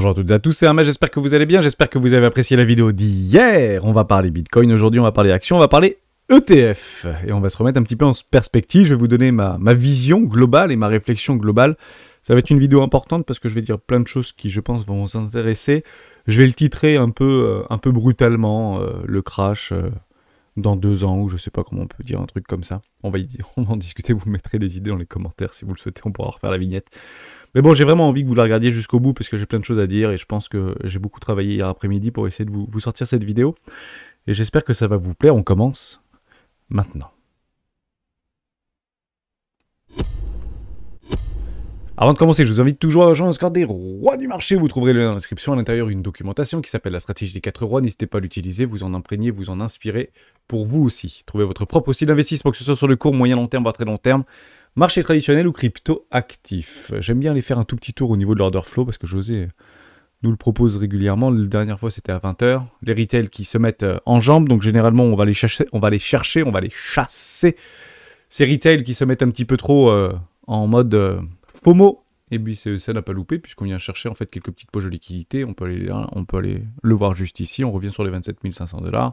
Bonjour à toutes et à tous, c'est Hermès, j'espère que vous allez bien, j'espère que vous avez apprécié la vidéo d'hier. On va parler Bitcoin, aujourd'hui on va parler actions, on va parler ETF. Et on va se remettre un petit peu en perspective, je vais vous donner ma vision globale et ma réflexion globale. Ça va être une vidéo importante parce que je vais dire plein de choses qui je pense vont vous intéresser. Je vais le titrer un peu brutalement, le crash dans 2 ans, ou je sais pas comment on peut dire un truc comme ça. On va en discuter, vous me mettrez des idées dans les commentaires si vous le souhaitez, on pourra refaire la vignette. Mais bon, j'ai vraiment envie que vous la regardiez jusqu'au bout parce que j'ai plein de choses à dire et je pense que j'ai beaucoup travaillé hier après-midi pour essayer de vous sortir cette vidéo. Et j'espère que ça va vous plaire. On commence maintenant. Avant de commencer, je vous invite toujours à rejoindre le Discord des rois du marché. Vous trouverez le lien dans la description. À l'intérieur, une documentation qui s'appelle la stratégie des 4 rois. N'hésitez pas à l'utiliser, vous en imprégner, vous en inspirer pour vous aussi. Trouvez votre propre style d'investissement, que ce soit sur le court, moyen, long terme, voire très long terme. Marché traditionnel ou crypto actif. J'aime bien aller faire un tout petit tour au niveau de l'order flow parce que José nous le propose régulièrement. La dernière fois, c'était à 20h. Les retails qui se mettent en jambes. Donc, généralement, on va les chasser. Ces retails qui se mettent un petit peu trop en mode FOMO. Et puis, ça n'a pas loupé puisqu'on vient chercher en fait quelques petites poches de liquidité. On peut aller le voir juste ici. On revient sur les 27 500 $.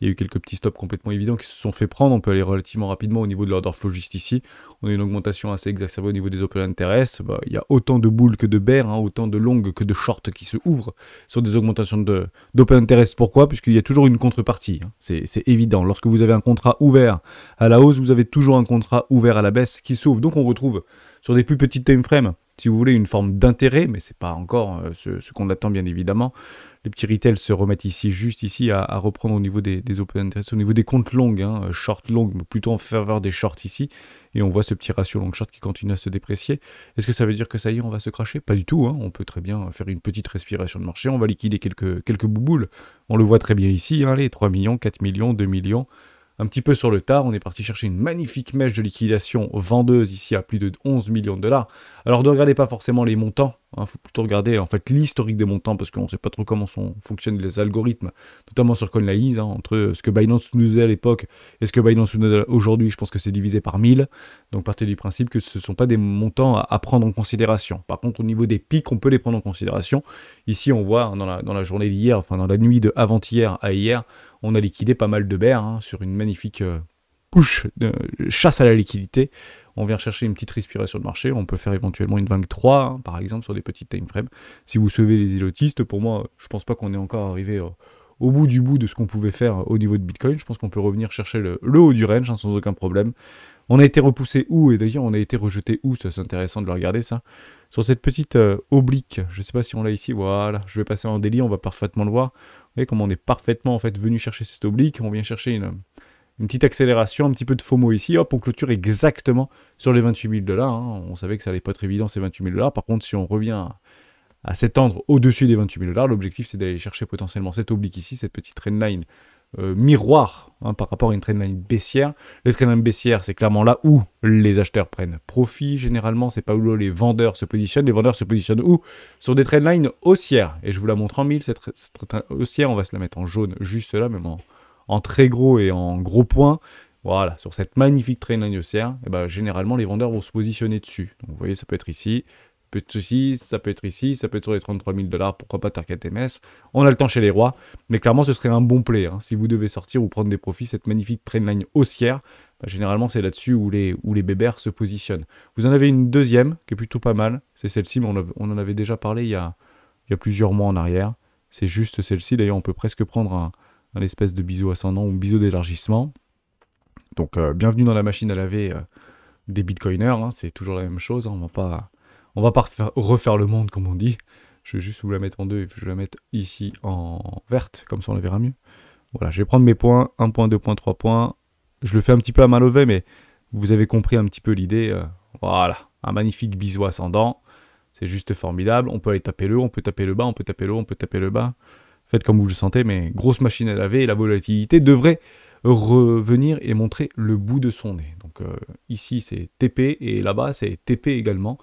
Il y a eu quelques petits stops complètement évidents qui se sont fait prendre. On peut aller relativement rapidement au niveau de l'order flow juste ici. On a une augmentation assez exacerbée au niveau des open interest. Il y a autant de bulles que de bears, autant de longues que de shorts qui se ouvrent sur des augmentations d'open interest. Pourquoi? Puisqu'il y a toujours une contrepartie. C'est évident. Lorsque vous avez un contrat ouvert à la hausse, vous avez toujours un contrat ouvert à la baisse qui s'ouvre. Donc on retrouve sur des plus petites time frames, si vous voulez, une forme d'intérêt, mais c'est pas encore ce qu'on attend bien évidemment. Les petits retails se remettent ici, juste ici, à reprendre au niveau des open interest, au niveau des comptes longs, short long, mais plutôt en faveur des shorts ici. Et on voit ce petit ratio long short qui continue à se déprécier. Est-ce que ça veut dire que ça y est, on va se cracher? Pas du tout. On peut très bien faire une petite respiration de marché. On va liquider quelques bouboules. On le voit très bien ici. Les 3 millions, 4 millions, 2 millions. Un petit peu sur le tard, on est parti chercher une magnifique mèche de liquidation vendeuse ici à plus de 11 millions de dollars. Alors ne regardez pas forcément les montants, faut plutôt regarder en fait l'historique des montants parce qu'on ne sait pas trop comment fonctionnent les algorithmes, notamment sur CoinLaze, entre ce que Binance nous faisait à l'époque et ce que Binance nous donne aujourd'hui. Je pense que c'est divisé par 1000, donc partez du principe que ce ne sont pas des montants à prendre en considération. Par contre, au niveau des pics, on peut les prendre en considération. Ici, on voit dans la journée d'hier, enfin dans la nuit de avant-hier à hier, on a liquidé pas mal de bears sur une magnifique push de chasse à la liquidité. On vient chercher une petite respiration de marché. On peut faire éventuellement une 23, par exemple, sur des petites time frames. Si vous suivez les élotistes, pour moi, je pense pas qu'on est encore arrivé au bout du bout de ce qu'on pouvait faire au niveau de Bitcoin. Je pense qu'on peut revenir chercher le haut du range sans aucun problème. On a été repoussé où? Et d'ailleurs, on a été rejeté où? C'est intéressant de le regarder, ça. Sur cette petite oblique, je ne sais pas si on l'a ici, voilà. Je vais passer en délit, on va parfaitement le voir. Vous voyez comment on est parfaitement en fait venu chercher cette oblique. On vient chercher une petite accélération, un petit peu de FOMO ici. Hop, on clôture exactement sur les 28 000 $. On savait que ça allait pas être évident ces 28 000 $. Par contre, si on revient à s'étendre au-dessus des 28 000 $, l'objectif c'est d'aller chercher potentiellement cette oblique ici, cette petite trendline miroir par rapport à une trendline baissière. Les trendlines baissières, c'est clairement là où les acheteurs prennent profit. Généralement, c'est pas où les vendeurs se positionnent. Les vendeurs se positionnent où? Sur des trendlines haussières. Et je vous la montre en 1000. Cette haussière, on va se la mettre en jaune juste là, même en très gros et en gros points. Voilà, sur cette magnifique trendline haussière, généralement, les vendeurs vont se positionner dessus. Donc, vous voyez, ça peut être ici. Ça peut être ici, ça peut être ici, ça peut être sur les 33 000 $, pourquoi pas Target MS. On a le temps chez les rois, mais clairement ce serait un bon play. Si vous devez sortir ou prendre des profits, cette magnifique trendline haussière, généralement c'est là-dessus où les bébères se positionnent. Vous en avez une deuxième qui est plutôt pas mal, c'est celle-ci, mais on en avait déjà parlé il y a plusieurs mois en arrière. C'est juste celle-ci, d'ailleurs on peut presque prendre un espèce de biseau ascendant ou biseau d'élargissement. Donc bienvenue dans la machine à laver des bitcoiners, c'est toujours la même chose, on va pas refaire le monde comme on dit. Je vais juste vous la mettre en deux et je vais la mettre ici en verte, comme ça on la verra mieux. Voilà, je vais prendre mes points, 1 point, 2 points, 3 points. Je le fais un petit peu à main levée, mais vous avez compris un petit peu l'idée. Voilà, un magnifique biseau ascendant. C'est juste formidable. On peut aller taper le haut, on peut taper le bas, on peut taper le haut, on peut taper le bas. Faites comme vous le sentez, mais grosse machine à laver et la volatilité devrait revenir et montrer le bout de son nez. Donc ici c'est TP et là-bas c'est TP également.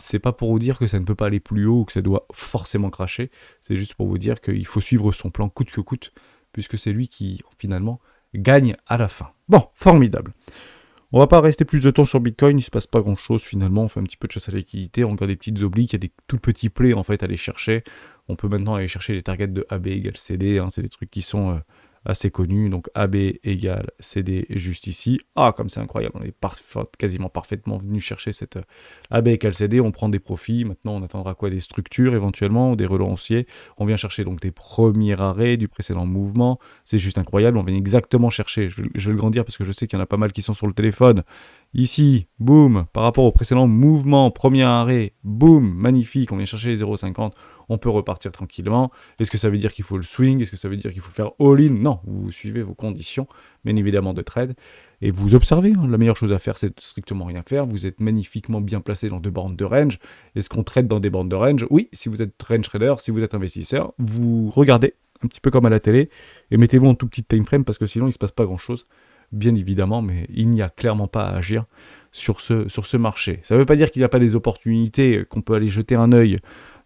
C'est pas pour vous dire que ça ne peut pas aller plus haut ou que ça doit forcément cracher. C'est juste pour vous dire qu'il faut suivre son plan coûte que coûte, puisque c'est lui qui finalement gagne à la fin. Bon, formidable. On va pas rester plus de temps sur Bitcoin, il se passe pas grand chose finalement, on fait un petit peu de chasse à la liquidité, on regarde des petites obliques, il y a des tout petits plays en fait à aller chercher. On peut maintenant aller chercher les targets de AB égale CD, hein, c'est des trucs qui sont assez connus, donc AB égale CD juste ici. Ah, comme c'est incroyable, on est quasiment parfaitement venu chercher cette AB égale CD, on prend des profits, maintenant on attendra quoi, des structures éventuellement, ou des relanciers, on vient chercher donc des premiers arrêts du précédent mouvement, c'est juste incroyable, on vient exactement chercher, je vais le grandir parce que je sais qu'il y en a pas mal qui sont sur le téléphone, ici, boum, par rapport au précédent mouvement, premier arrêt, boum, magnifique, on vient chercher les 0,50, on peut repartir tranquillement. Est-ce que ça veut dire qu'il faut le swing? Est-ce que ça veut dire qu'il faut faire all-in? Non, vous suivez vos conditions, bien évidemment, de trade, et vous observez. Hein. La meilleure chose à faire, c'est strictement rien faire. Vous êtes magnifiquement bien placé dans deux bandes de range. Est-ce qu'on trade dans des bandes de range? Oui, si vous êtes range trader, si vous êtes investisseur, vous regardez un petit peu comme à la télé, et mettez-vous en tout petit time frame, parce que sinon, il ne se passe pas grand-chose, bien évidemment, mais il n'y a clairement pas à agir sur ce marché. Ça ne veut pas dire qu'il n'y a pas des opportunités, qu'on peut aller jeter un œil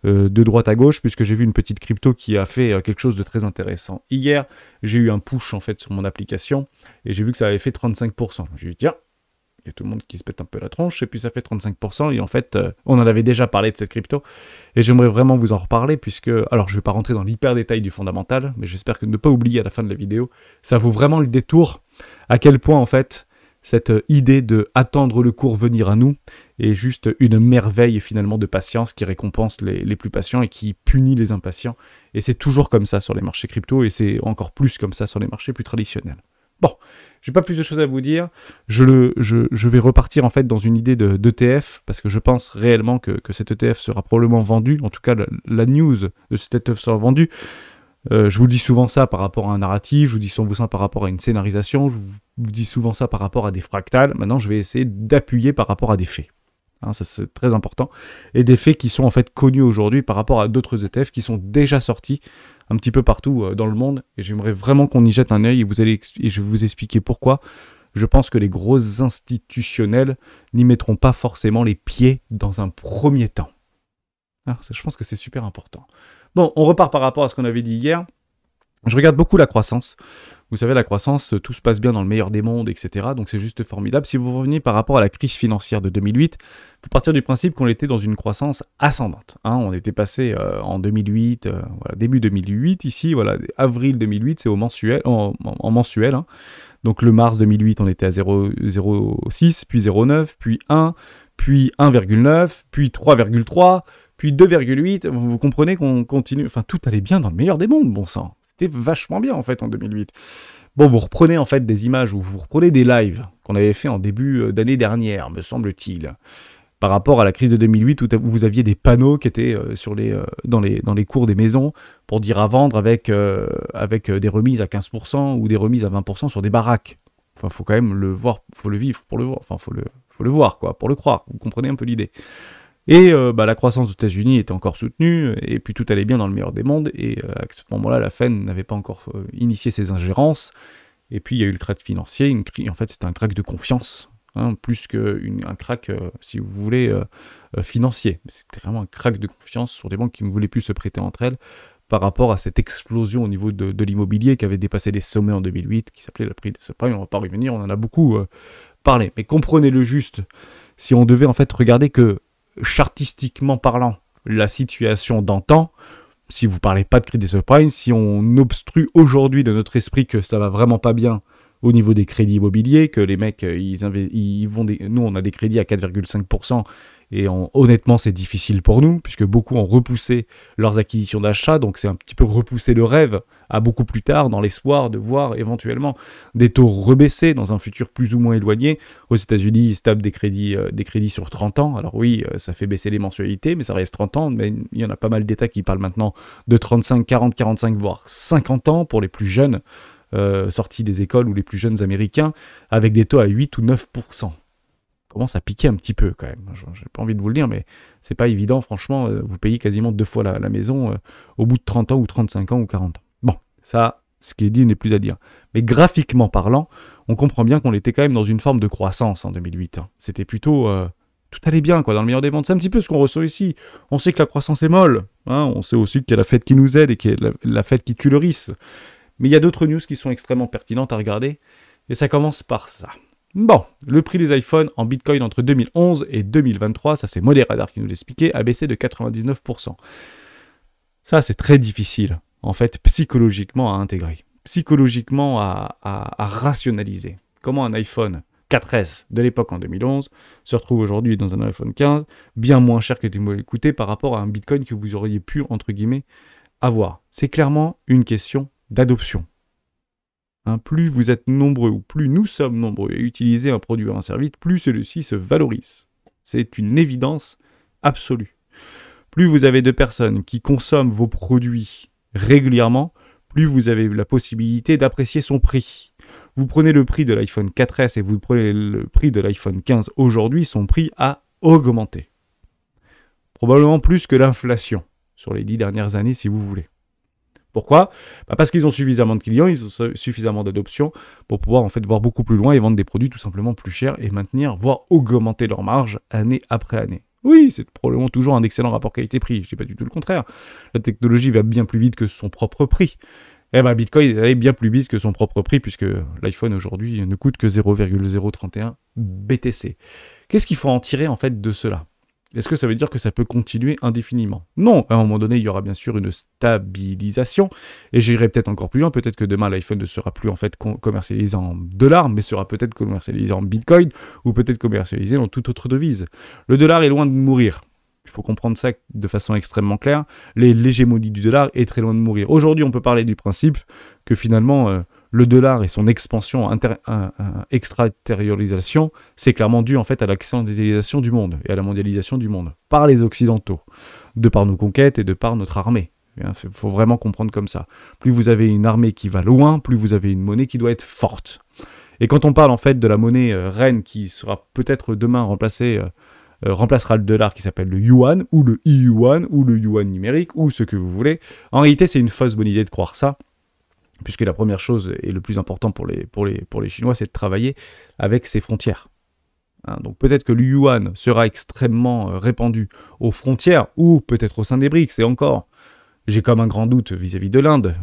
de droite à gauche, puisque j'ai vu une petite crypto qui a fait quelque chose de très intéressant. Hier, j'ai eu un push en fait sur mon application, et j'ai vu que ça avait fait 35%. J'ai dit, tiens, il y a tout le monde qui se pète un peu la tronche, et puis ça fait 35%, et en fait, on en avait déjà parlé de cette crypto, et j'aimerais vraiment vous en reparler, puisque, alors je ne vais pas rentrer dans l'hyper détail du fondamental, mais j'espère que ne pas oublier à la fin de la vidéo, ça vaut vraiment le détour, à quel point en fait, cette idée de attendre le cours venir à nous est juste une merveille finalement de patience qui récompense les plus patients et qui punit les impatients. Et c'est toujours comme ça sur les marchés crypto et c'est encore plus comme ça sur les marchés plus traditionnels. Bon, j'ai pas plus de choses à vous dire. Je vais repartir en fait dans une idée d'ETF parce que je pense réellement que cet ETF sera probablement vendu. En tout cas, la news de cet ETF sera vendue. Je vous dis souvent ça par rapport à un narratif, je vous dis souvent ça par rapport à une scénarisation, je vous dis souvent ça par rapport à des fractales. Maintenant, je vais essayer d'appuyer par rapport à des faits. Hein, ça, c'est très important. Et des faits qui sont en fait connus aujourd'hui par rapport à d'autres ETF qui sont déjà sortis un petit peu partout dans le monde. Et j'aimerais vraiment qu'on y jette un œil et je vais vous expliquer pourquoi. Je pense que les gros institutionnels n'y mettront pas forcément les pieds dans un premier temps. Ah, je pense que c'est super important. Bon, on repart par rapport à ce qu'on avait dit hier. Je regarde beaucoup la croissance. Vous savez, la croissance, tout se passe bien dans le meilleur des mondes, etc. Donc c'est juste formidable. Si vous revenez par rapport à la crise financière de 2008, il faut partir du principe qu'on était dans une croissance ascendante. Hein, on était passé en 2008, voilà, début 2008 ici, voilà, avril 2008, c'est au mensuel, en mensuel. Hein. Donc le mars 2008, on était à 0,06, puis 0,9, puis 1, puis 1,9, puis 3,3, puis 2,8. Vous comprenez qu'on continue, enfin tout allait bien dans le meilleur des mondes, bon sang. C'était vachement bien en fait en 2008. Bon, vous reprenez en fait des images ou vous reprenez des lives qu'on avait fait en début d'année dernière, me semble-t-il, par rapport à la crise de 2008 où vous aviez des panneaux qui étaient dans les cours des maisons pour dire à vendre avec des remises à 15% ou des remises à 20% sur des baraques. Enfin, faut quand même le voir, faut le vivre pour le voir. Enfin, faut le voir quoi, pour le croire. Vous comprenez un peu l'idée. Et la croissance aux États-Unis était encore soutenue, et puis tout allait bien dans le meilleur des mondes, et à ce moment-là, la Fed n'avait pas encore initié ses ingérences, et puis il y a eu le crack financier, en fait c'était un crack de confiance, hein, plus qu'un crack, si vous voulez, financier. C'était vraiment un crack de confiance sur des banques qui ne voulaient plus se prêter entre elles, par rapport à cette explosion au niveau de l'immobilier qui avait dépassé les sommets en 2008, qui s'appelait la prix des subprimes. On ne va pas revenir, on en a beaucoup parlé. Mais comprenez-le juste, si on devait en fait regarder que chartistiquement parlant, la situation d'antan, si vous parlez pas de crise des subprimes, si on obstrue aujourd'hui de notre esprit que ça va vraiment pas bien au niveau des crédits immobiliers, que les mecs, nous on a des crédits à 4,5%, et honnêtement c'est difficile pour nous, puisque beaucoup ont repoussé leurs acquisitions d'achat, donc c'est un petit peu repousser le rêve à beaucoup plus tard, dans l'espoir de voir éventuellement des taux rebaisser dans un futur plus ou moins éloigné. Aux États-Unis, ils se tapent des crédits sur 30 ans, alors oui, ça fait baisser les mensualités, mais ça reste 30 ans, mais il y en a pas mal d'États qui parlent maintenant de 35, 40, 45, voire 50 ans pour les plus jeunes, sortis des écoles ou les plus jeunes américains, avec des taux à 8 ou 9%. Commence à piquer un petit peu quand même. J'ai pas envie de vous le dire, mais c'est pas évident, franchement, vous payez quasiment 2 fois la maison au bout de 30 ans ou 35 ans ou 40 ans. Bon, ça, ce qui est dit n'est plus à dire. Mais graphiquement parlant, on comprend bien qu'on était quand même dans une forme de croissance en 2008. Hein. C'était plutôt... tout allait bien, quoi, dans le meilleur des mondes. C'est un petit peu ce qu'on ressent ici. On sait que la croissance est molle. Hein. On sait aussi qu'il y a la Fed qui nous aide et qu'il y a la Fed qui tue le risque. Mais il y a d'autres news qui sont extrêmement pertinentes à regarder. Et ça commence par ça. Bon, le prix des iPhones en Bitcoin entre 2011 et 2023, ça c'est Modéradar qui nous l'expliquait, a baissé de 99%. Ça c'est très difficile, en fait, psychologiquement à intégrer, psychologiquement à rationaliser. Comment un iPhone 4S de l'époque en 2011 se retrouve aujourd'hui dans un iPhone 15, bien moins cher que des mots écoutés par rapport à un Bitcoin que vous auriez pu, entre guillemets, avoir. C'est clairement une question d'adoption. Plus vous êtes nombreux ou plus nous sommes nombreux à utiliser un produit ou un service, plus celui-ci se valorise. C'est une évidence absolue. Plus vous avez de personnes qui consomment vos produits régulièrement, plus vous avez la possibilité d'apprécier son prix. Vous prenez le prix de l'iPhone 4S et vous prenez le prix de l'iPhone 15 aujourd'hui, son prix a augmenté. Probablement plus que l'inflation sur les 10 dernières années si vous voulez. Pourquoi ? Parce qu'ils ont suffisamment de clients, ils ont suffisamment d'adoption pour pouvoir en fait voir beaucoup plus loin et vendre des produits tout simplement plus chers et maintenir, voire augmenter leur marge année après année. Oui, c'est probablement toujours un excellent rapport qualité-prix, je ne dis pas du tout le contraire. La technologie va bien plus vite que son propre prix. Eh bien, Bitcoin est bien plus vite que son propre prix puisque l'iPhone aujourd'hui ne coûte que 0,031 BTC. Qu'est-ce qu'il faut en tirer en fait de cela ? Est-ce que ça veut dire que ça peut continuer indéfiniment ? Non, à un moment donné, il y aura bien sûr une stabilisation, et j'irai peut-être encore plus loin, peut-être que demain l'iPhone ne sera plus en fait commercialisé en dollars, mais sera peut-être commercialisé en Bitcoin, ou peut-être commercialisé dans toute autre devise. Le dollar est loin de mourir. Il faut comprendre ça de façon extrêmement claire. L'hégémonie du dollar est très loin de mourir. Aujourd'hui, on peut parler du principe que finalement, le dollar et son expansion, extraterritorialisation, c'est clairement dû en fait à l'accidentalisation du monde et à la mondialisation du monde par les Occidentaux, de par nos conquêtes et de par notre armée. Il faut vraiment comprendre comme ça. Plus vous avez une armée qui va loin, plus vous avez une monnaie qui doit être forte. Et quand on parle en fait de la monnaie reine qui sera peut-être demain remplacera le dollar qui s'appelle le yuan, ou le e-yuan, ou le yuan numérique, ou ce que vous voulez, en réalité c'est une fausse bonne idée de croire ça. Puisque la première chose et le plus important pour les Chinois, c'est de travailler avec ses frontières. Donc peut-être que le yuan sera extrêmement répandu aux frontières, ou peut-être au sein des BRICS, et encore, j'ai comme un grand doute vis-à-vis de l'Inde,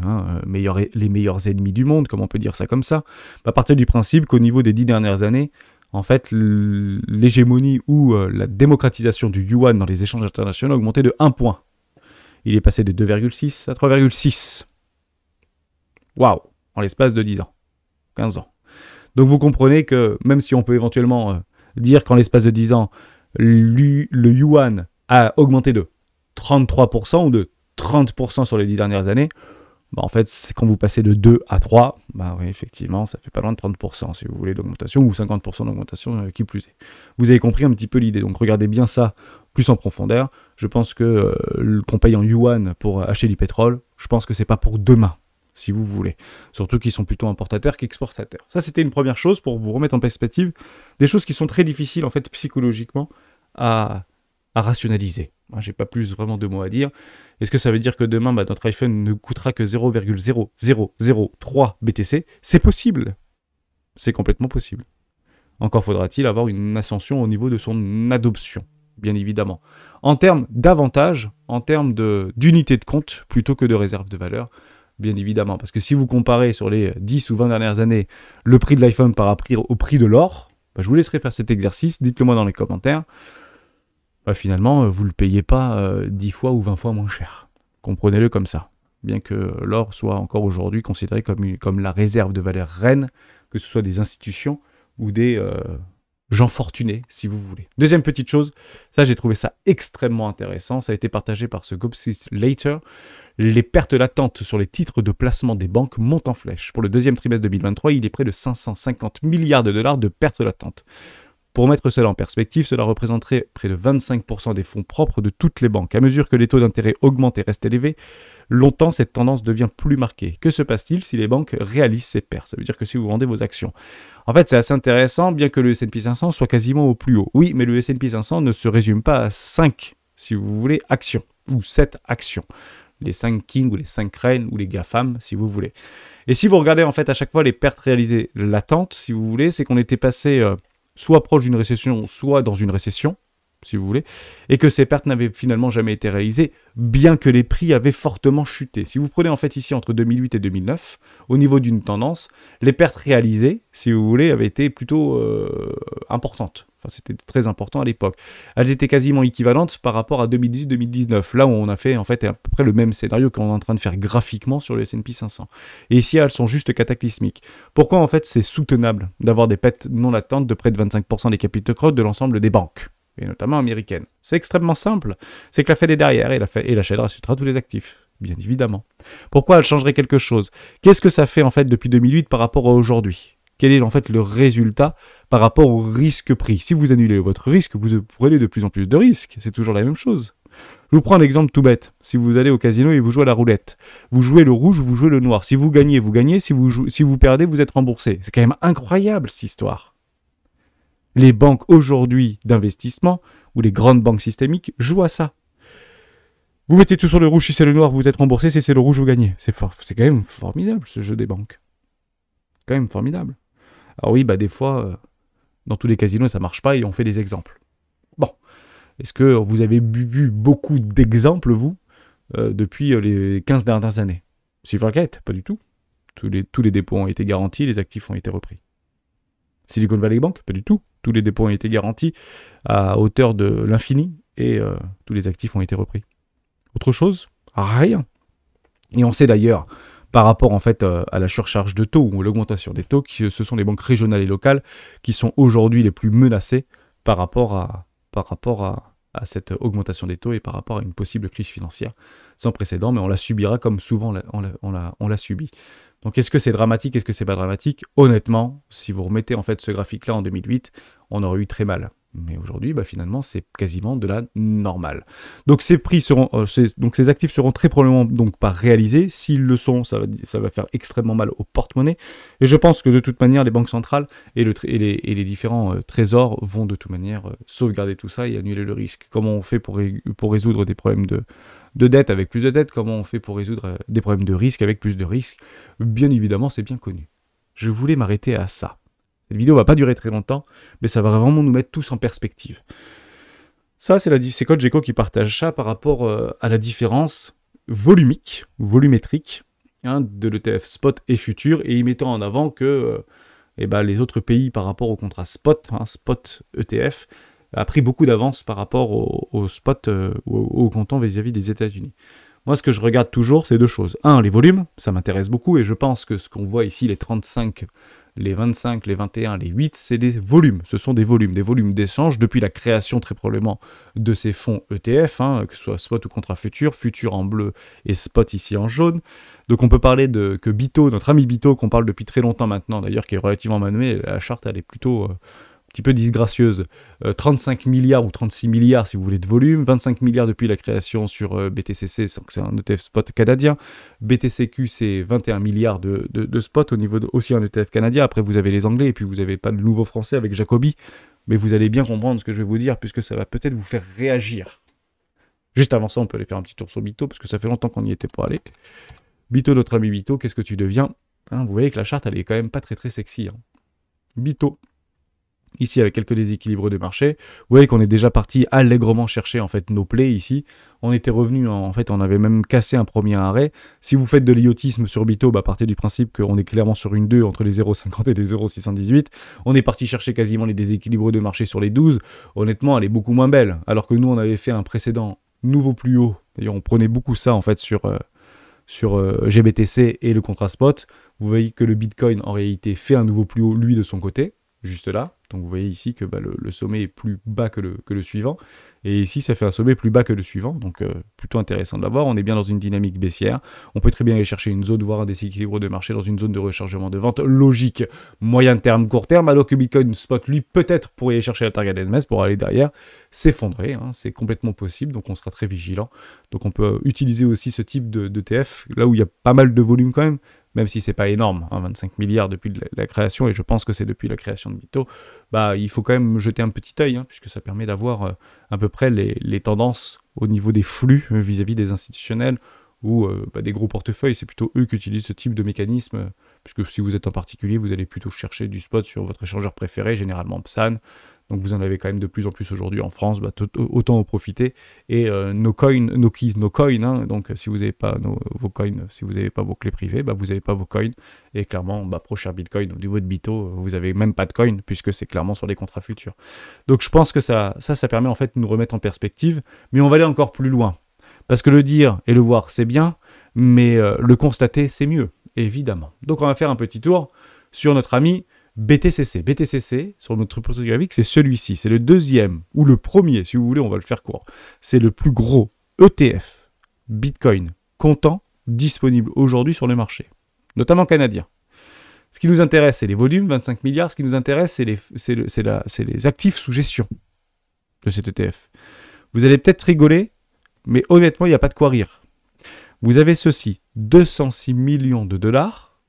les meilleurs ennemis du monde, comme on peut dire ça comme ça, à partir du principe qu'au niveau des 10 dernières années, en fait, l'hégémonie ou la démocratisation du yuan dans les échanges internationaux a augmenté de 1 point. Il est passé de 2,6 à 3,6. Waouh, en l'espace de 10 ans, 15 ans. Donc vous comprenez que même si on peut éventuellement dire qu'en l'espace de 10 ans, le yuan a augmenté de 33% ou de 30% sur les 10 dernières années, en fait, c'est quand vous passez de 2 à 3, oui, effectivement, ça fait pas loin de 30% si vous voulez d'augmentation, ou 50% d'augmentation qui plus est. Vous avez compris un petit peu l'idée, donc regardez bien ça plus en profondeur. Je pense que qu'on paye en yuan pour acheter du pétrole, je pense que c'est pas pour demain, si vous voulez. Surtout qu'ils sont plutôt importateurs qu'exportateurs. Ça, c'était une première chose pour vous remettre en perspective des choses qui sont très difficiles, en fait, psychologiquement, à rationaliser. Moi, j'ai pas plus vraiment de mots à dire. Est-ce que ça veut dire que demain, notre iPhone ne coûtera que 0,0003 BTC ? C'est possible. C'est complètement possible. Encore faudra-t-il avoir une ascension au niveau de son adoption, bien évidemment. En termes d'avantages, en termes d'unité de compte, plutôt que de réserve de valeur, bien évidemment. Parce que si vous comparez sur les 10 ou 20 dernières années le prix de l'iPhone par rapport au prix de l'or, je vous laisserai faire cet exercice, dites-le moi dans les commentaires. Finalement, vous ne le payez pas 10 fois ou 20 fois moins cher. Comprenez-le comme ça. Bien que l'or soit encore aujourd'hui considéré comme la réserve de valeur reine, que ce soit des institutions ou des gens fortunés, si vous voulez. Deuxième petite chose, ça j'ai trouvé ça extrêmement intéressant, ça a été partagé par ce Gobsys-Later. Les pertes latentes sur les titres de placement des banques montent en flèche. Pour le deuxième trimestre 2023, il est près de 550 milliards de dollars de pertes latentes. Pour mettre cela en perspective, cela représenterait près de 25% des fonds propres de toutes les banques. À mesure que les taux d'intérêt augmentent et restent élevés, longtemps cette tendance devient plus marquée. Que se passe-t-il si les banques réalisent ces pertes ? Ça veut dire que si vous vendez vos actions. En fait, c'est assez intéressant, bien que le S&P 500 soit quasiment au plus haut. Oui, mais le S&P 500 ne se résume pas à 5, si vous voulez, actions, ou 7 actions. Les 5 kings, ou les 5 reines, ou les GAFAM, si vous voulez. Et si vous regardez en fait à chaque fois les pertes réalisées latentes, si vous voulez, c'est qu'on était passé soit proche d'une récession, soit dans une récession, si vous voulez, et que ces pertes n'avaient finalement jamais été réalisées, bien que les prix avaient fortement chuté. Si vous prenez en fait ici entre 2008 et 2009, au niveau d'une tendance, les pertes réalisées, si vous voulez, avaient été plutôt importantes. Enfin, c'était très important à l'époque. Elles étaient quasiment équivalentes par rapport à 2018-2019, là où on a fait en fait à peu près le même scénario qu'on est en train de faire graphiquement sur le S&P 500. Et ici, elles sont juste cataclysmiques. Pourquoi en fait c'est soutenable d'avoir des pertes non latentes de près de 25% des capitaux de l'ensemble des banques, et notamment américaines? C'est extrêmement simple. C'est que la Fed est derrière et la Fed rachètera tous les actifs, bien évidemment. Pourquoi elle changerait quelque chose? Qu'est-ce que ça fait en fait depuis 2008 par rapport à aujourd'hui? Quel est en fait le résultat par rapport au risque-prix? Si vous annulez votre risque, vous prenez de plus en plus de risques. C'est toujours la même chose. Je vous prends l'exemple tout bête. Si vous allez au casino et vous jouez à la roulette, vous jouez le rouge, vous jouez le noir. Si vous gagnez, vous gagnez. Si vous perdez, vous êtes remboursé. C'est quand même incroyable cette histoire. Les banques aujourd'hui d'investissement, ou les grandes banques systémiques, jouent à ça. Vous mettez tout sur le rouge, si c'est le noir, vous êtes remboursé. Si c'est le rouge, vous gagnez. C'est quand même formidable ce jeu des banques. Quand même formidable. Alors oui, des fois, dans tous les casinos, ça marche pas et on fait des exemples. Bon, est-ce que vous avez vu beaucoup d'exemples, vous, depuis les 15 dernières années? Silvergate, pas du tout. Tous les dépôts ont été garantis, les actifs ont été repris. Silicon Valley Bank, pas du tout. Tous les dépôts ont été garantis à hauteur de l'infini et tous les actifs ont été repris. Autre chose? Rien. Et on sait d'ailleurs, par rapport en fait à la surcharge de taux ou l'augmentation des taux, que ce sont les banques régionales et locales qui sont aujourd'hui les plus menacées par rapport à cette augmentation des taux et par rapport à une possible crise financière sans précédent, mais on la subira comme souvent on l'a subi. Donc est-ce que c'est dramatique, est-ce que c'est pas dramatique? Honnêtement, si vous remettez en fait ce graphique-là en 2008, on aurait eu très mal. Mais aujourd'hui, finalement, c'est quasiment de la normale. Donc ces prix seront, donc ces actifs seront très probablement donc pas réalisés. S'ils le sont, ça va faire extrêmement mal au porte-monnaie. Et je pense que de toute manière, les banques centrales et les différents trésors vont de toute manière sauvegarder tout ça et annuler le risque. Comment on fait pour résoudre des problèmes de dette avec plus de dette? Comment on fait pour résoudre des problèmes de risque avec plus de risques? Bien évidemment, c'est bien connu. Je voulais m'arrêter à ça. Cette vidéo va pas durer très longtemps, mais ça va vraiment nous mettre tous en perspective. Ça, c'est CodeGecko qui partage ça par rapport à la différence volumétrique de l'ETF spot et futur, et y mettant en avant que les autres pays par rapport au contrat spot, spot ETF, a pris beaucoup d'avance par rapport au spot ou au comptant vis-à-vis des États-Unis. Moi, ce que je regarde toujours, c'est deux choses. Un, les volumes, ça m'intéresse beaucoup, et je pense que ce qu'on voit ici, les 35, les 25, les 21, les 8, c'est des volumes. Ce sont des volumes d'échange depuis la création très probablement de ces fonds ETF, que ce soit spot ou contrat futur, futur en bleu et spot ici en jaune. Donc on peut parler que Bito, notre ami Bito, qu'on parle depuis très longtemps maintenant d'ailleurs, qui est relativement manuel, la charte elle est plutôt petit peu disgracieuse, 35 milliards ou 36 milliards si vous voulez de volume, 25 milliards depuis la création sur BTCC, c'est un ETF spot canadien, BTCQ c'est 21 milliards de spot au niveau aussi un ETF canadien, après vous avez les anglais et puis vous n'avez pas de nouveau français avec Jacobi, mais vous allez bien comprendre ce que je vais vous dire puisque ça va peut-être vous faire réagir. Juste avant ça on peut aller faire un petit tour sur Bito parce que ça fait longtemps qu'on n'y était pas allé. Bito, notre ami Bito, qu'est-ce que tu deviens? Vous voyez que la charte elle est quand même pas très très sexy. Bito. Ici, avec quelques déséquilibres de marché, vous voyez qu'on est déjà parti allègrement chercher en fait nos plays ici. On était revenu, en fait, on avait même cassé un premier arrêt. Si vous faites de l'iotisme sur Bito, partez du principe qu'on est clairement sur une 2 entre les 0,50 et les 0,618. On est parti chercher quasiment les déséquilibres de marché sur les 12. Honnêtement, elle est beaucoup moins belle. Alors que nous, on avait fait un précédent nouveau plus haut. D'ailleurs, on prenait beaucoup ça en fait sur GBTC et le contrat spot. Vous voyez que le Bitcoin, en réalité, fait un nouveau plus haut, lui, de son côté. Juste là, donc vous voyez ici que le sommet est plus bas que le suivant, et ici ça fait un sommet plus bas que le suivant, donc plutôt intéressant de l'avoir. On est bien dans une dynamique baissière, on peut très bien aller chercher une zone, voire un déséquilibre de marché dans une zone de rechargement de vente logique, moyen terme, court terme, alors que Bitcoin Spot, lui, peut-être pourrait aller chercher la target MS pour aller derrière, s'effondrer, c'est complètement possible, donc on sera très vigilant. Donc on peut utiliser aussi ce type d'ETF, là où il y a pas mal de volume quand même si c'est pas énorme, 25 milliards depuis la création, et je pense que c'est depuis la création de Bito, il faut quand même jeter un petit œil, puisque ça permet d'avoir à peu près les tendances au niveau des flux vis-à-vis des institutionnels ou des gros portefeuilles. C'est plutôt eux qui utilisent ce type de mécanisme, puisque si vous êtes en particulier, vous allez plutôt chercher du spot sur votre échangeur préféré, généralement PSAN. Donc vous en avez quand même de plus en plus aujourd'hui en France, bah, autant en profiter. Et no coin, no keys, no coin. Hein. Donc si vous n'avez pas vos coins, si vous n'avez pas vos clés privées, bah, vous n'avez pas vos coins. Et clairement, bah, ProShare Bitcoin, au niveau de Bito, vous n'avez même pas de coin, puisque c'est clairement sur les contrats futurs. Donc je pense que ça permet en fait de nous remettre en perspective. Mais on va aller encore plus loin. Parce que le dire et le voir, c'est bien, mais le constater, c'est mieux, évidemment. Donc on va faire un petit tour sur notre ami BTCC. BTCC, sur notre portefeuille graphique, c'est celui-ci. C'est le deuxième, ou le premier, si vous voulez, on va le faire court. C'est le plus gros ETF Bitcoin comptant disponible aujourd'hui sur le marché, notamment canadien. Ce qui nous intéresse, c'est les volumes, 25 milliards. Ce qui nous intéresse, c'est les actifs sous gestion de cet ETF. Vous allez peut-être rigoler, mais honnêtement, il n'y a pas de quoi rire. Vous avez ceci, 206 millions de dollars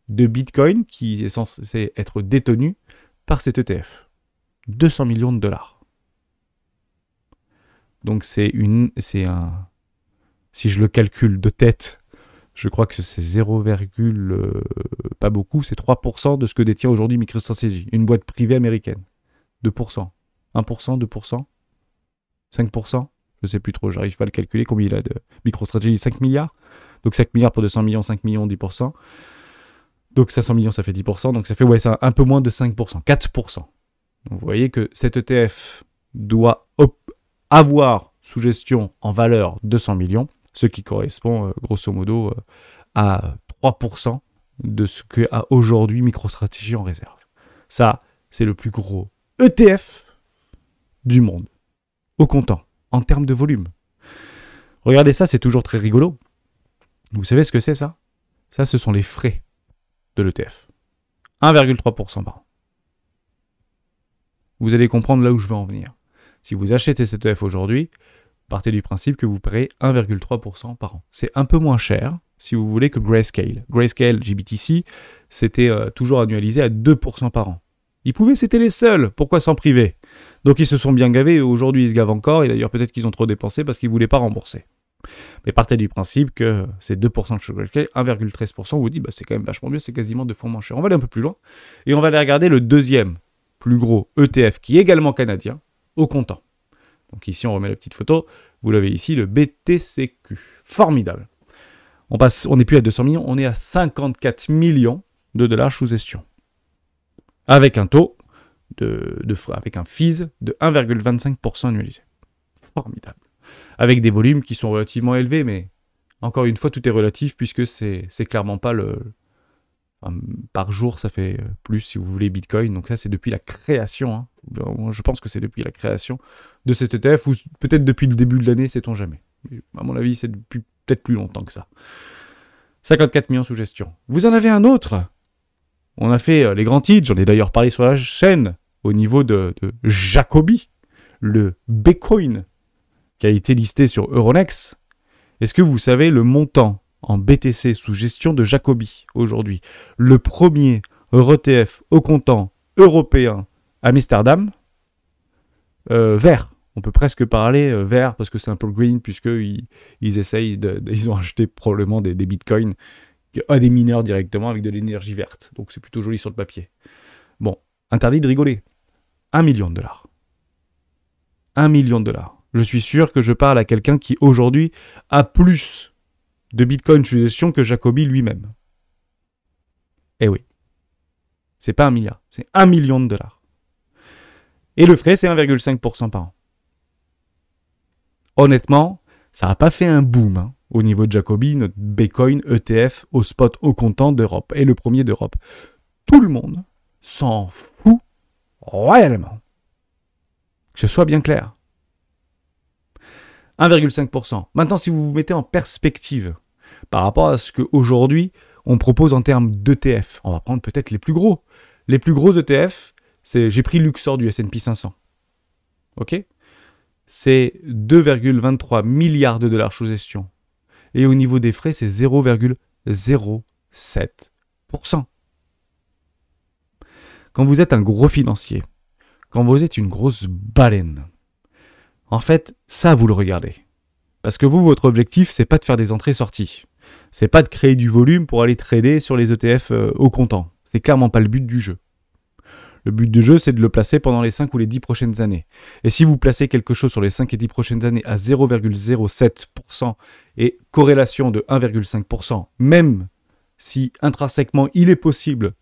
de Bitcoin qui est censé être détenu par cet ETF. 200 millions de dollars. Donc si je le calcule de tête, je crois que c'est 0, pas beaucoup, c'est 3% de ce que détient aujourd'hui MicroStrategy, une boîte privée américaine. 2%. 1%, 2%, 5%, je ne sais plus trop, j'arrive pas à le calculer, combien il a de MicroStrategy, 5 milliards. Donc 5 milliards pour 200 millions, 5 millions, 10%. Donc 500 millions, ça fait 10%, donc ça fait un peu moins de 5%, 4%. Donc vous voyez que cet ETF doit avoir sous gestion en valeur 200 millions, ce qui correspond grosso modo à 3% de ce qu'a aujourd'hui MicroStrategy en réserve. Ça, c'est le plus gros ETF du monde, au comptant, en termes de volume. Regardez ça, c'est toujours très rigolo. Vous savez ce que c'est ça? Ça, ce sont les frais de l'ETF. 1,3% par an. Vous allez comprendre là où je veux en venir. Si vous achetez cet ETF aujourd'hui, partez du principe que vous paierez 1,3% par an. C'est un peu moins cher, si vous voulez, que Grayscale. Grayscale, GBTC, c'était toujours annualisé à 2% par an. C'était les seuls, pourquoi s'en priver? Donc ils se sont bien gavés, et aujourd'hui ils se gavent encore, et d'ailleurs peut-être qu'ils ont trop dépensé parce qu'ils ne voulaient pas rembourser. Mais partez du principe que c'est 2% de chez Grayscale, 1,13%, on vous dit c'est quand même vachement mieux, c'est quasiment 2 fois moins cher. On va aller un peu plus loin, et on va aller regarder le deuxième plus gros ETF, qui est également canadien, au comptant. Donc ici on remet la petite photo, vous l'avez ici, le BTCQ. Formidable. On n'est plus à 200 millions, on est à 54 millions de dollars sous gestion. Avec un taux avec un fees de 1,25% annualisé. Formidable. Avec des volumes qui sont relativement élevés, mais encore une fois, tout est relatif puisque c'est clairement pas par jour, ça fait plus si vous voulez Bitcoin. Donc là, c'est depuis la création. Hein. Je pense que c'est depuis la création de cet ETF ou peut-être depuis le début de l'année, sait-on jamais. Mais à mon avis, c'est depuis peut-être plus longtemps que ça. 54 millions sous gestion. Vous en avez un autre. On a fait les grands titres, j'en ai d'ailleurs parlé sur la chaîne, au niveau de Jacobi, le Bitcoin, qui a été listé sur Euronext. Est-ce que vous savez le montant en BTC sous gestion de Jacobi aujourd'hui? Le premier ETF au comptant européen à Amsterdam, vert. On peut presque parler vert parce que c'est un peu green, puisqu'ils ils ont acheté probablement des bitcoins à des mineurs directement avec de l'énergie verte. Donc c'est plutôt joli sur le papier. Bon, interdit de rigoler. 1 million de dollars. 1 million de dollars. Je suis sûr que je parle à quelqu'un qui aujourd'hui a plus de bitcoin sous gestion que Jacobi lui-même. Eh oui. C'est pas 1 milliard, c'est 1 million de dollars. Et le frais, c'est 1,5% par an. Honnêtement, ça n'a pas fait un boom hein, au niveau de Jacobi, notre Bitcoin ETF au spot au comptant d'Europe, et le premier d'Europe. Tout le monde s'en fout royalement. Que ce soit bien clair. 1,5%. Maintenant, si vous vous mettez en perspective par rapport à ce qu'aujourd'hui on propose en termes d'ETF, on va prendre peut-être les plus gros. Les plus gros ETF, j'ai pris Luxor du S&P 500. Ok ? C'est 2,23 milliards de dollars sous gestion. Et au niveau des frais, c'est 0,07%. Quand vous êtes un gros financier, quand vous êtes une grosse baleine, en fait, ça, vous le regardez. Parce que vous, votre objectif, c'est pas de faire des entrées-sorties. C'est pas de créer du volume pour aller trader sur les ETF au comptant. C'est clairement pas le but du jeu. Le but du jeu, c'est de le placer pendant les 5 ou les 10 prochaines années. Et si vous placez quelque chose sur les 5 et 10 prochaines années à 0,07% et corrélation de 1,5%, même si intrinsèquement il est possible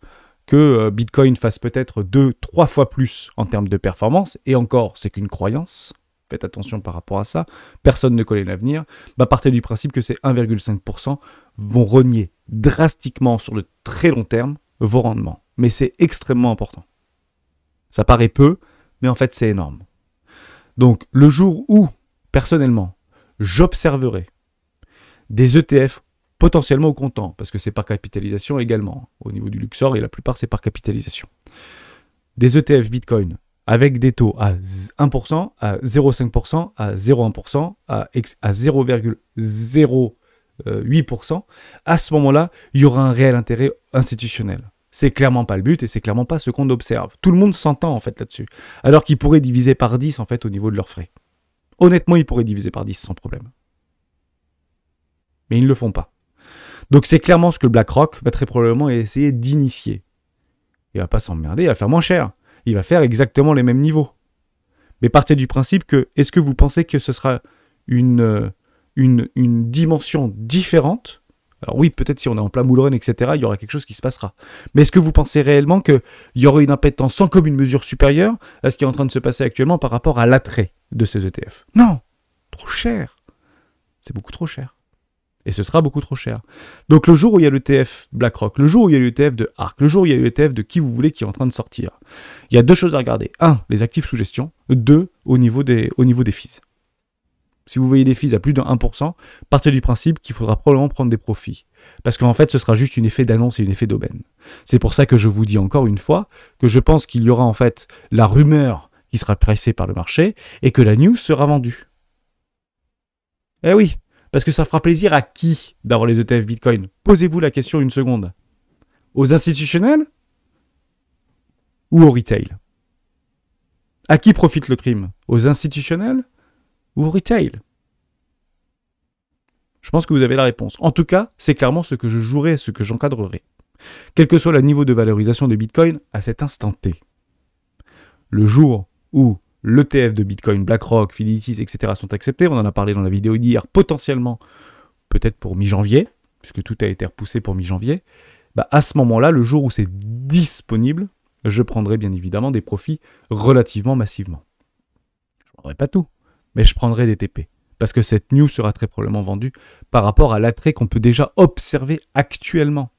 que Bitcoin fasse peut-être 2-3 fois plus en termes de performance, et encore, c'est qu'une croyance, faites attention par rapport à ça, personne ne connaît l'avenir, partez du principe que ces 1,5% vont rogner drastiquement sur le très long terme vos rendements. Mais c'est extrêmement important. Ça paraît peu, mais en fait c'est énorme. Donc le jour où, personnellement, j'observerai des ETF potentiellement au comptant, parce que c'est par capitalisation également. Au niveau du Luxor, et la plupart, c'est par capitalisation. Des ETF Bitcoin avec des taux à 1%, à 0,5%, à 0,1%, à 0,08%. À ce moment-là, il y aura un réel intérêt institutionnel. C'est clairement pas le but et c'est clairement pas ce qu'on observe. Tout le monde s'entend en fait là-dessus. Alors qu'ils pourraient diviser par 10 en fait au niveau de leurs frais. Honnêtement, ils pourraient diviser par 10 sans problème. Mais ils ne le font pas. Donc c'est clairement ce que BlackRock va très probablement essayer d'initier. Il va pas s'emmerder, il va faire moins cher. Il va faire exactement les mêmes niveaux. Mais partez du principe que, est-ce que vous pensez que ce sera une dimension différente? Alors oui, peut-être si on est en plein bull run, etc., il y aura quelque chose qui se passera. Mais est-ce que vous pensez réellement qu'il y aura une impétence sans commune mesure supérieure à ce qui est en train de se passer actuellement par rapport à l'attrait de ces ETF? Non, trop cher. C'est beaucoup trop cher. Et ce sera beaucoup trop cher. Donc le jour où il y a l'ETF BlackRock, le jour où il y a l'ETF de ARK, le jour où il y a l'ETF de qui vous voulez qui est en train de sortir, il y a deux choses à regarder. 1, les actifs sous gestion. 2, au niveau des fees. Si vous voyez des fees à plus de 1%, partez du principe qu'il faudra probablement prendre des profits. Parce qu'en fait, ce sera juste un effet d'annonce et un effet d'aubaine. C'est pour ça que je vous dis encore une fois que je pense qu'il y aura en fait la rumeur qui sera pressée par le marché et que la news sera vendue. Eh oui, parce que ça fera plaisir à qui d'avoir les ETF Bitcoin? Posez-vous la question une seconde. Aux institutionnels ou au retail? À qui profite le crime? Aux institutionnels ou au retail? Je pense que vous avez la réponse. En tout cas, c'est clairement ce que je jouerai, ce que j'encadrerai. Quel que soit le niveau de valorisation de Bitcoin à cet instant T. Le jour où l'ETF de Bitcoin, BlackRock, Fidelity, etc. sont acceptés, on en a parlé dans la vidéo d'hier, potentiellement, peut-être pour mi-janvier, puisque tout a été repoussé pour mi-janvier, à ce moment-là, le jour où c'est disponible, je prendrai bien évidemment des profits relativement massivement. Je ne prendrai pas tout, mais je prendrai des TP. Parce que cette news sera très probablement vendue par rapport à l'attrait qu'on peut déjà observer actuellement.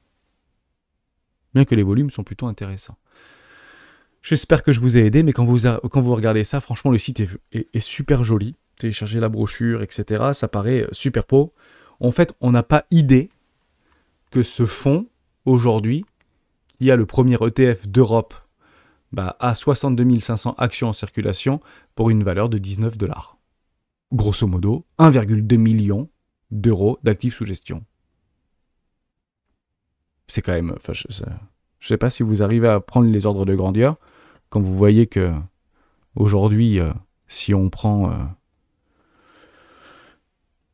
Bien que les volumes sont plutôt intéressants. J'espère que je vous ai aidé, mais quand vous regardez ça, franchement, le site est super joli. Téléchargez la brochure, etc. Ça paraît super beau. En fait, on n'a pas idée que ce fonds, aujourd'hui, qui a le premier ETF d'Europe, a 62 500 actions en circulation pour une valeur de 19 $. Grosso modo, 1,2 million d'euros d'actifs sous gestion. C'est quand même... Enfin, je sais pas si vous arrivez à prendre les ordres de grandeur quand vous voyez que aujourd'hui, si on prend...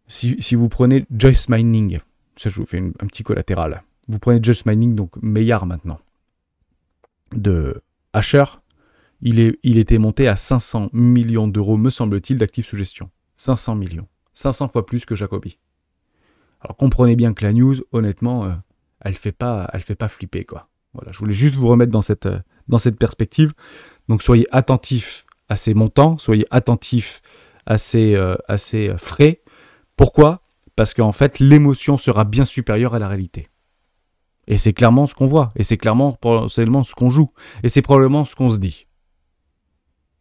si vous prenez Just Mining, ça je vous fais un petit collatéral. Vous prenez Just Mining, donc Maillard maintenant, de Asher, il était monté à 500 millions d'euros, me semble-t-il, d'actifs sous gestion. 500 millions. 500 fois plus que Jacobi. Alors comprenez bien que la news, honnêtement, elle fait pas flipper, quoi. Voilà, je voulais juste vous remettre dans cette perspective. Donc soyez attentifs à ces montants, soyez attentifs à ces frais. Pourquoi? Parce qu'en fait, l'émotion sera bien supérieure à la réalité. Et c'est clairement ce qu'on voit. Et c'est clairement potentiellement ce qu'on joue. Et c'est probablement ce qu'on se dit.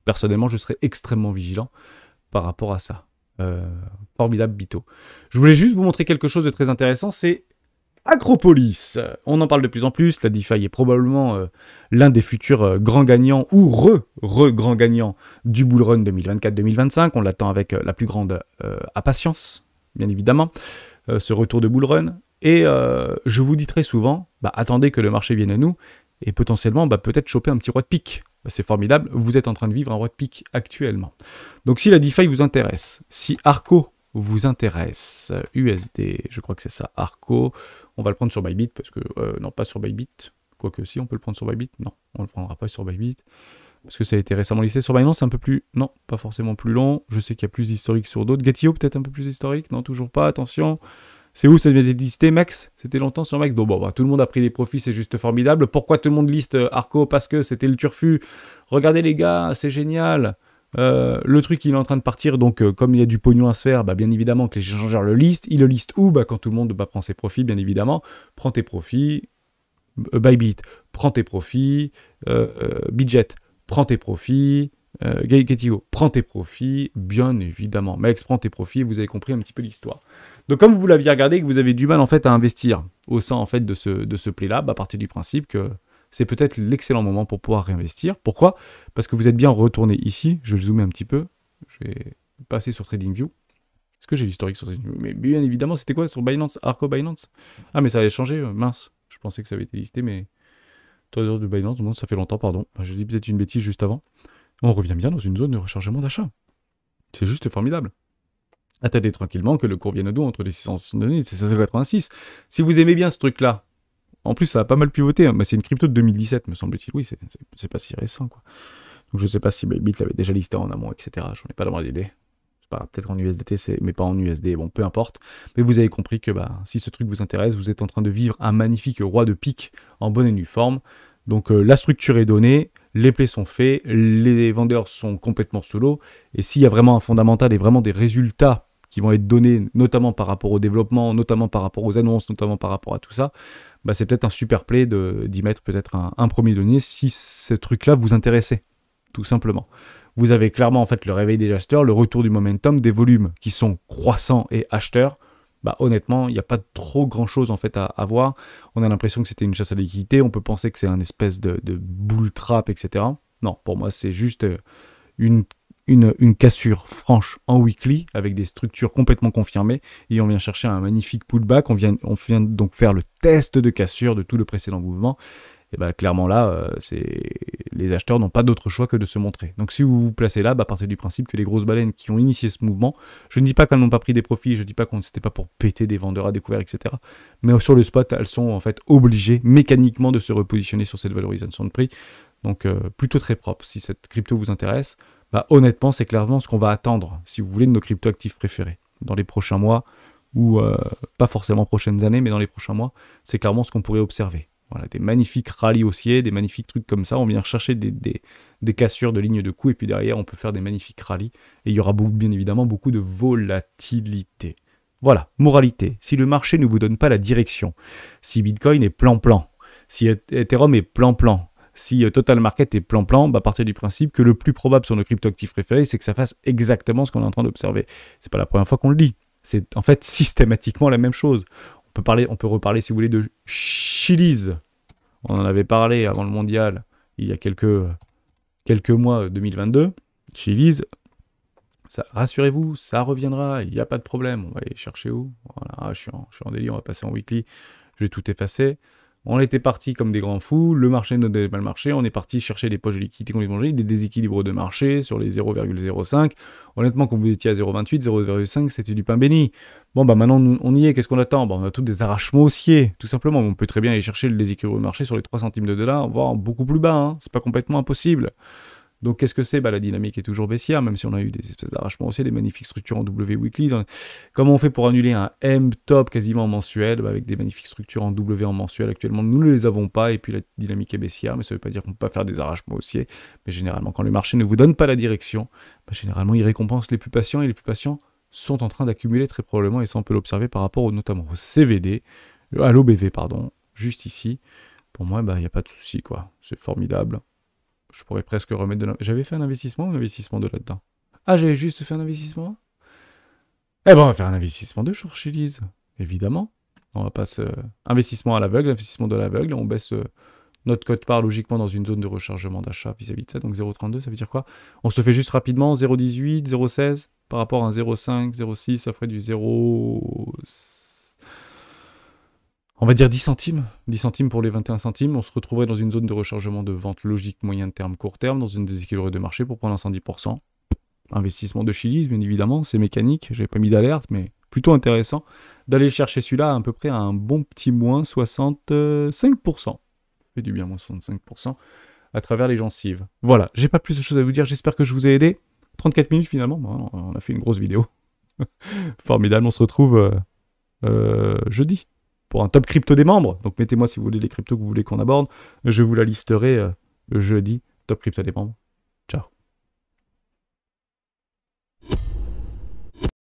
Personnellement, je serai extrêmement vigilant par rapport à ça. Formidable Bito. Je voulais juste vous montrer quelque chose de très intéressant, c'est Acropolis. On en parle de plus en plus, la DeFi est probablement l'un des futurs grands gagnants ou re-grands gagnants du bull run 2024-2025. On l'attend avec la plus grande impatience, bien évidemment, ce retour de bull run. Et je vous dis très souvent, attendez que le marché vienne à nous et potentiellement peut-être choper un petit roi de pique. C'est formidable, vous êtes en train de vivre un roi de pique actuellement. Donc si la DeFi vous intéresse, si Arco vous intéresse, USD, je crois que c'est ça, Arco, on va le prendre sur Bybit, parce que, non pas sur Bybit, quoique si on peut le prendre sur Bybit, non, On ne le prendra pas sur Bybit. Parce que ça a été récemment listé sur Binance, c'est un peu plus... Non, pas forcément plus long. Je sais qu'il y a plus d'historique sur d'autres. Getio, peut-être un peu plus historique. Non, toujours pas, attention. C'est où ça devait être listé, Mex? C'était longtemps sur Mex. Donc bon, bah, tout le monde a pris des profits, c'est juste formidable. Pourquoi tout le monde liste Arco? Parce que c'était le turfu. Regardez les gars, c'est génial. Le truc, il est en train de partir. Donc comme il y a du pognon à se faire, bah, bien évidemment que les échangeurs le listent. Ils le listent où? Bah, quand tout le monde prend ses profits, bien évidemment. Prends tes profits. Bybit, prends tes profits. Bitget, prends tes profits. Getio, prends tes profits, bien évidemment. Mex, prends tes profits, vous avez compris un petit peu l'histoire. Donc comme vous l'aviez regardé, que vous avez du mal en fait à investir au sein en fait de ce play-là, bah, partez du principe que c'est peut-être l'excellent moment pour pouvoir réinvestir. Pourquoi? Parce que vous êtes bien retourné ici. Je vais le zoomer un petit peu. Je vais passer sur TradingView. Est-ce que j'ai l'historique sur TradingView? Mais bien évidemment, c'était quoi sur Binance? Arco Binance? Ah mais ça avait changé, mince. Je pensais que ça avait été listé, mais... Trésor de Binance, bon, ça fait longtemps, pardon. J'ai dit peut-être une bêtise juste avant. On revient bien dans une zone de rechargement d'achat. C'est juste formidable. Attendez tranquillement que le cours vienne au dos entre les 669 et les 686. Si vous aimez bien ce truc-là, en plus ça a pas mal pivoté, hein. C'est une crypto de 2017 me semble-t-il. Oui, c'est pas si récent, quoi. Donc je sais pas si Bybit l'avait déjà listé en amont, etc. J'en ai pas la moindre idée. Peut-être en USDT, mais pas en USD, bon, peu importe. Mais vous avez compris que bah, si ce truc vous intéresse, vous êtes en train de vivre un magnifique roi de pique en bonne et due forme. Donc la structure est donnée, les plays sont faits, les vendeurs sont complètement sous l'eau, et s'il y a vraiment un fondamental et vraiment des résultats qui vont être donnés, notamment par rapport au développement, notamment par rapport aux annonces, notamment par rapport à tout ça, bah, c'est peut-être un super play d'y mettre peut-être un premier donné si ce truc-là vous intéressait, tout simplement. Vous avez clairement en fait le réveil des acheteurs, le retour du momentum, des volumes qui sont croissants et acheteurs. Bah, honnêtement, il n'y a pas trop grand chose en fait à voir. On a l'impression que c'était une chasse à la liquidité. On peut penser que c'est un espèce de bull trap, etc. Non, pour moi, c'est juste une cassure franche en weekly avec des structures complètement confirmées. Et on vient chercher un magnifique pullback. On vient donc faire le test de cassure de tout le précédent mouvement. Et bah, clairement là, les acheteurs n'ont pas d'autre choix que de se montrer. Donc si vous vous placez là, bah, partez du principe que les grosses baleines qui ont initié ce mouvement, je ne dis pas qu'elles n'ont pas pris des profits, je ne dis pas que c'était pas pour péter des vendeurs à découvert, etc. Mais sur le spot, elles sont en fait obligées mécaniquement de se repositionner sur cette valorisation de prix. Donc plutôt très propre. Si cette crypto vous intéresse, bah, honnêtement, c'est clairement ce qu'on va attendre, si vous voulez, de nos crypto-actifs préférés. Dans les prochains mois, ou pas forcément prochaines années, mais dans les prochains mois, c'est clairement ce qu'on pourrait observer. Voilà, des magnifiques rallyes haussiers, des magnifiques trucs comme ça. On vient chercher des cassures de lignes de coup et puis derrière, on peut faire des magnifiques rallyes. Et il y aura bien évidemment beaucoup de volatilité. Voilà, moralité. Si le marché ne vous donne pas la direction, si Bitcoin est plan-plan, si Ethereum est plan-plan, si Total Market est plan-plan, bah, partez du principe que le plus probable sur nos crypto-actifs préférés, c'est que ça fasse exactement ce qu'on est en train d'observer. C'est pas la première fois qu'on le dit. C'est en fait systématiquement la même chose. On peut reparler, si vous voulez, de Chiliz. On en avait parlé avant le mondial, il y a quelques mois, 2022. Chiliz, rassurez-vous, ça reviendra, il n'y a pas de problème. On va aller chercher où? Voilà, je suis en délire, on va passer en weekly. Je vais tout effacer. On était parti comme des grands fous, le marché nous a mal marché, on est parti chercher des poches de liquidité qu'on les mangeait, des déséquilibres de marché sur les 0,05. Honnêtement, quand vous étiez à 0,28, 0,5, c'était du pain béni. Bon, bah maintenant, on y est, qu'est-ce qu'on attend? Bah, on a tous des arrachements haussiers, tout simplement. On peut très bien aller chercher le déséquilibre de marché sur les 3 centimes de dollars, voire beaucoup plus bas, hein. C'est pas complètement impossible. Donc qu'est-ce que c'est? Bah, la dynamique est toujours baissière, même si on a eu des espèces d'arrachements haussiers, des magnifiques structures en W weekly. Comment on fait pour annuler un M-top quasiment mensuel? Bah, avec des magnifiques structures en W en mensuel actuellement, nous ne les avons pas, et puis la dynamique est baissière, mais ça ne veut pas dire qu'on ne peut pas faire des arrachements haussiers. Mais généralement, quand le marché ne vous donne pas la direction, bah, généralement, il récompense les plus patients, et les plus patients sont en train d'accumuler très probablement, et ça on peut l'observer par rapport notamment au CVD, à l'OBV, pardon, juste ici. Pour moi, bah, il n'y a pas de souci, quoi. C'est formidable. Je pourrais presque remettre de l'investissement. J'avais fait un investissement ou un investissement de là-dedans? Ah, j'avais juste fait un investissement? Eh ben, on va faire un investissement de sur Chiliz, évidemment. On va passer investissement à l'aveugle, investissement de l'aveugle. On baisse notre cote-part logiquement dans une zone de rechargement d'achat vis-à-vis de ça. Donc 0,32, ça veut dire quoi? On se fait juste rapidement 0,18, 0,16 par rapport à un 0,5, 0,6, ça ferait du 0... On va dire 10 centimes. 10 centimes pour les 21 centimes. On se retrouverait dans une zone de rechargement de vente logique moyen terme, court terme, dans une déséquilibre de marché pour prendre un 110%. Investissement de Chiliz, bien évidemment, c'est mécanique. J'avais pas mis d'alerte, mais plutôt intéressant d'aller chercher celui-là à peu près à un bon petit moins 65%. Ça fait du bien, moins 65%. à travers les gencives. Voilà, j'ai pas plus de choses à vous dire, j'espère que je vous ai aidé. 34 minutes finalement, bon, on a fait une grosse vidéo. Formidable, on se retrouve jeudi pour un top crypto des membres. Donc mettez-moi si vous voulez les cryptos que vous voulez qu'on aborde, je vous la listerai jeudi, top crypto des membres.